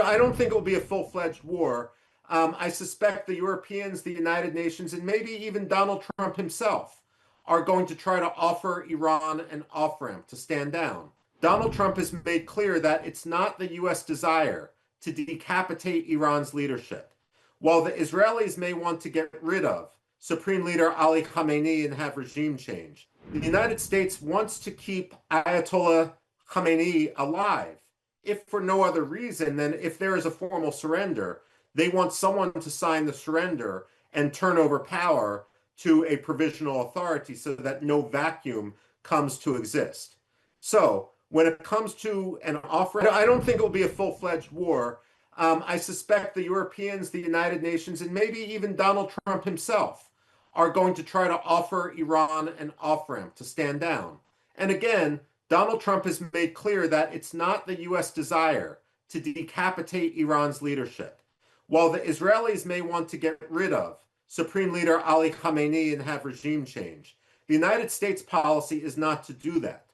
I don't think it will be a full-fledged war. I suspect the Europeans, the United Nations, and maybe even Donald Trump himself are going to try to offer Iran an off-ramp to stand down. Donald Trump has made clear that it's not the U.S. desire to decapitate Iran's leadership. While the Israelis may want to get rid of Supreme Leader Ali Khamenei and have regime change, the United States wants to keep Ayatollah Khamenei alive, if for no other reason than if there is a formal surrender, they want someone to sign the surrender and turn over power to a provisional authority so that no vacuum comes to exist. So when it comes to an offer, I don't think it will be a full-fledged war. I suspect the Europeans, the United Nations, and maybe even Donald Trump himself are going to try to offer Iran an off-ramp to stand down. And again, Donald Trump has made clear that it's not the U.S. desire to decapitate Iran's leadership. While the Israelis may want to get rid of Supreme Leader Ali Khamenei and have regime change, the United States policy is not to do that.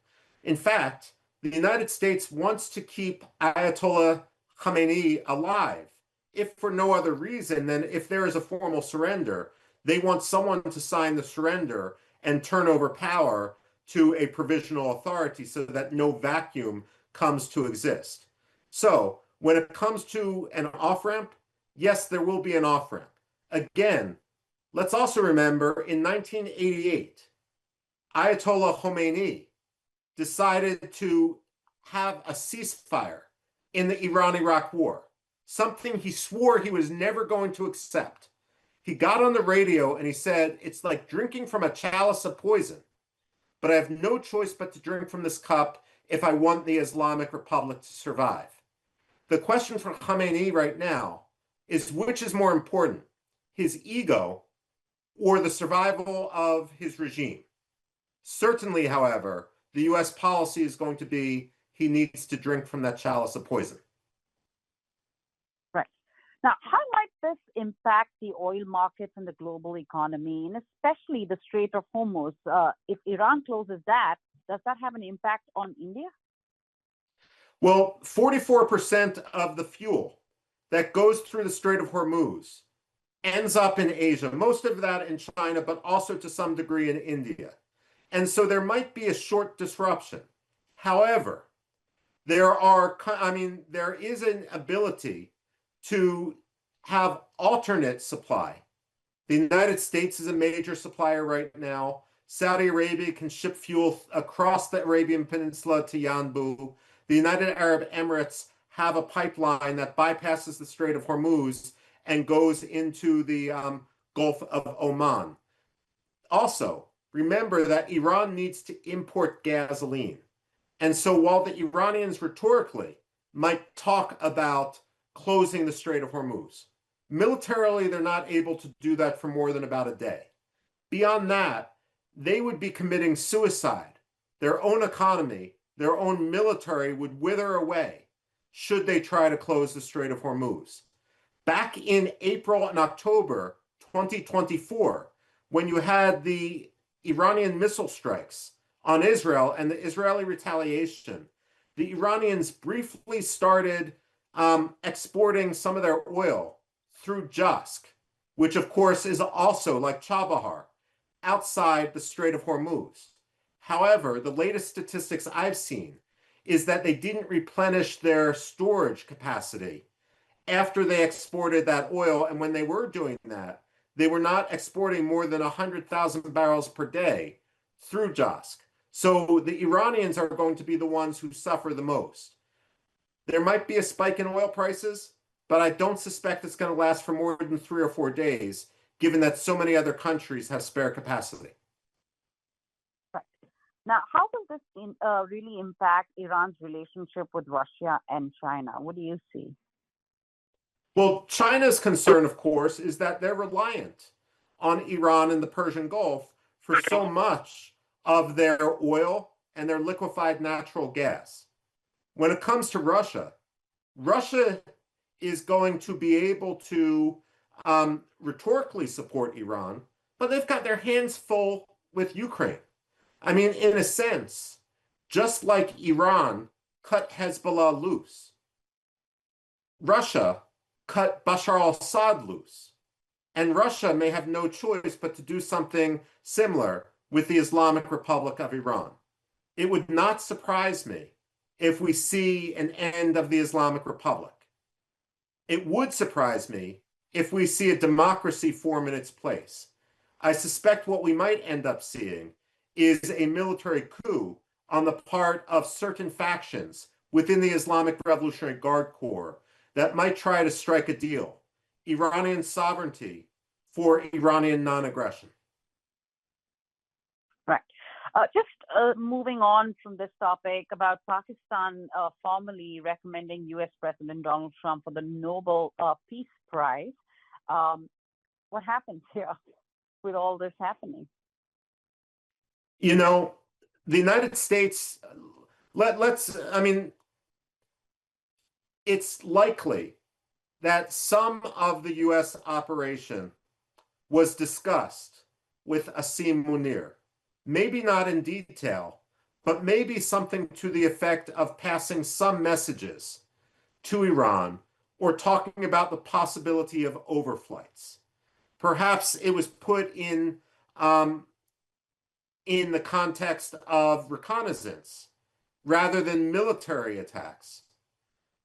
In fact, the United States wants to keep Ayatollah Khamenei alive, if for no other reason than if there is a formal surrender, they want someone to sign the surrender and turn over power to a provisional authority so that no vacuum comes to exist. So when it comes to an off-ramp, yes, there will be an off-ramp. Again, let's also remember in 1988, Ayatollah Khomeini decided to have a ceasefire in the Iran-Iraq war, something he swore he was never going to accept. He got on the radio and he said, "It's like drinking from a chalice of poison, but I have no choice but to drink from this cup if I want the Islamic Republic to survive." The question for Khamenei right now is which is more important, his ego or the survival of his regime? Certainly, however, the U.S. policy is going to be he needs to drink from that chalice of poison. Right. Now, how might this impact the oil markets and the global economy, and especially the Strait of Hormuz? If Iran closes that, does that have an impact on India? Well, 44% of the fuel that goes through the Strait of Hormuz ends up in Asia, most of that in China, but also to some degree in India. And so there might be a short disruption. However, there is an ability to have alternate supply. The United States is a major supplier right now. Saudi Arabia can ship fuel across the Arabian Peninsula to Yanbu. The United Arab Emirates have a pipeline that bypasses the Strait of Hormuz and goes into the Gulf of Oman. Also, remember that Iran needs to import gasoline. And so while the Iranians rhetorically might talk about closing the Strait of Hormuz, militarily they're not able to do that for more than about a day. Beyond that, they would be committing suicide. Their own economy, their own military would wither away should they try to close the Strait of Hormuz. Back in April and October 2024, when you had the Iranian missile strikes on Israel and the Israeli retaliation, the Iranians briefly started exporting some of their oil through Jask, which of course is also like Chabahar, outside the Strait of Hormuz. However, the latest statistics I've seen is that they didn't replenish their storage capacity after they exported that oil. And when they were doing that, they were not exporting more than 100,000 barrels per day through Jask. So the Iranians are going to be the ones who suffer the most. There might be a spike in oil prices, but I don't suspect it's going to last for more than 3 or 4 days, given that so many other countries have spare capacity. Right. Now, how will this really impact Iran's relationship with Russia and China? What do you see? Well, China's concern, of course, is that they're reliant on Iran and the Persian Gulf for so much of their oil and their liquefied natural gas. When it comes to Russia, Russia is going to be able to rhetorically support Iran, but they've got their hands full with Ukraine. I mean, in a sense, just like Iran cut Hezbollah loose, Russia cut Bashar al-Assad loose. And Russia may have no choice but to do something similar with the Islamic Republic of Iran. It would not surprise me if we see an end of the Islamic Republic. It would surprise me if we see a democracy form in its place. I suspect what we might end up seeing is a military coup on the part of certain factions within the Islamic Revolutionary Guard Corps that might try to strike a deal. Iranian sovereignty for Iranian non-aggression. Right. Just moving on from this topic about Pakistan formally recommending U.S. President Donald Trump for the Nobel Peace Prize. What happens here with all this happening? You know, the United States, it's likely that some of the U.S. operation was discussed with Asim Munir. Maybe not in detail, but maybe something to the effect of passing some messages to Iran or talking about the possibility of overflights. Perhaps it was put in the context of reconnaissance rather than military attacks.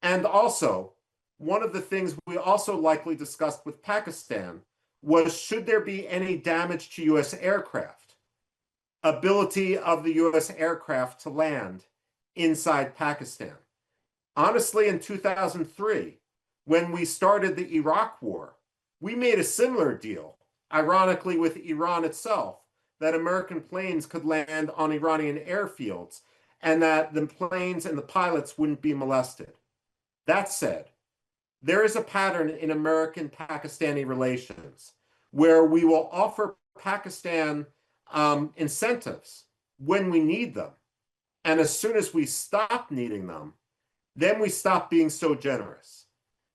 And also, one of the things we also likely discussed with Pakistan was, should there be any damage to U.S. aircraft? Ability of the U.S. aircraft to land inside Pakistan. Honestly, in 2003, when we started the Iraq War, we made a similar deal, ironically with Iran itself, that American planes could land on Iranian airfields and that the planes and the pilots wouldn't be molested. That said, there is a pattern in American-Pakistani relations where we will offer Pakistan incentives when we need them. And as soon as we stop needing them, then we stop being so generous.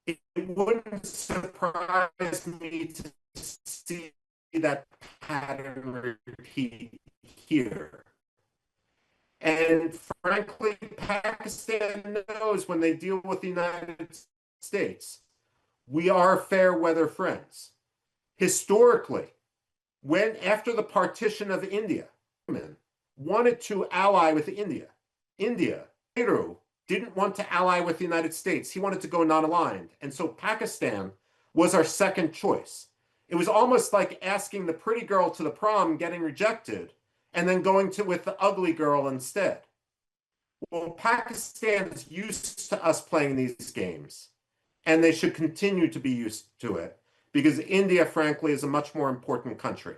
It wouldn't surprise me to see that pattern repeat here. And frankly, Pakistan knows when they deal with the United States, we are fair weather friends. Historically, when after the partition of India, wanted to ally with India, Nehru didn't want to ally with the United States. He wanted to go non-aligned. And so Pakistan was our second choice. It was almost like asking the pretty girl to the prom, getting rejected, and then going with the ugly girl instead. Well, Pakistan is used to us playing these games, and they should continue to be used to it, because India, frankly, is a much more important country.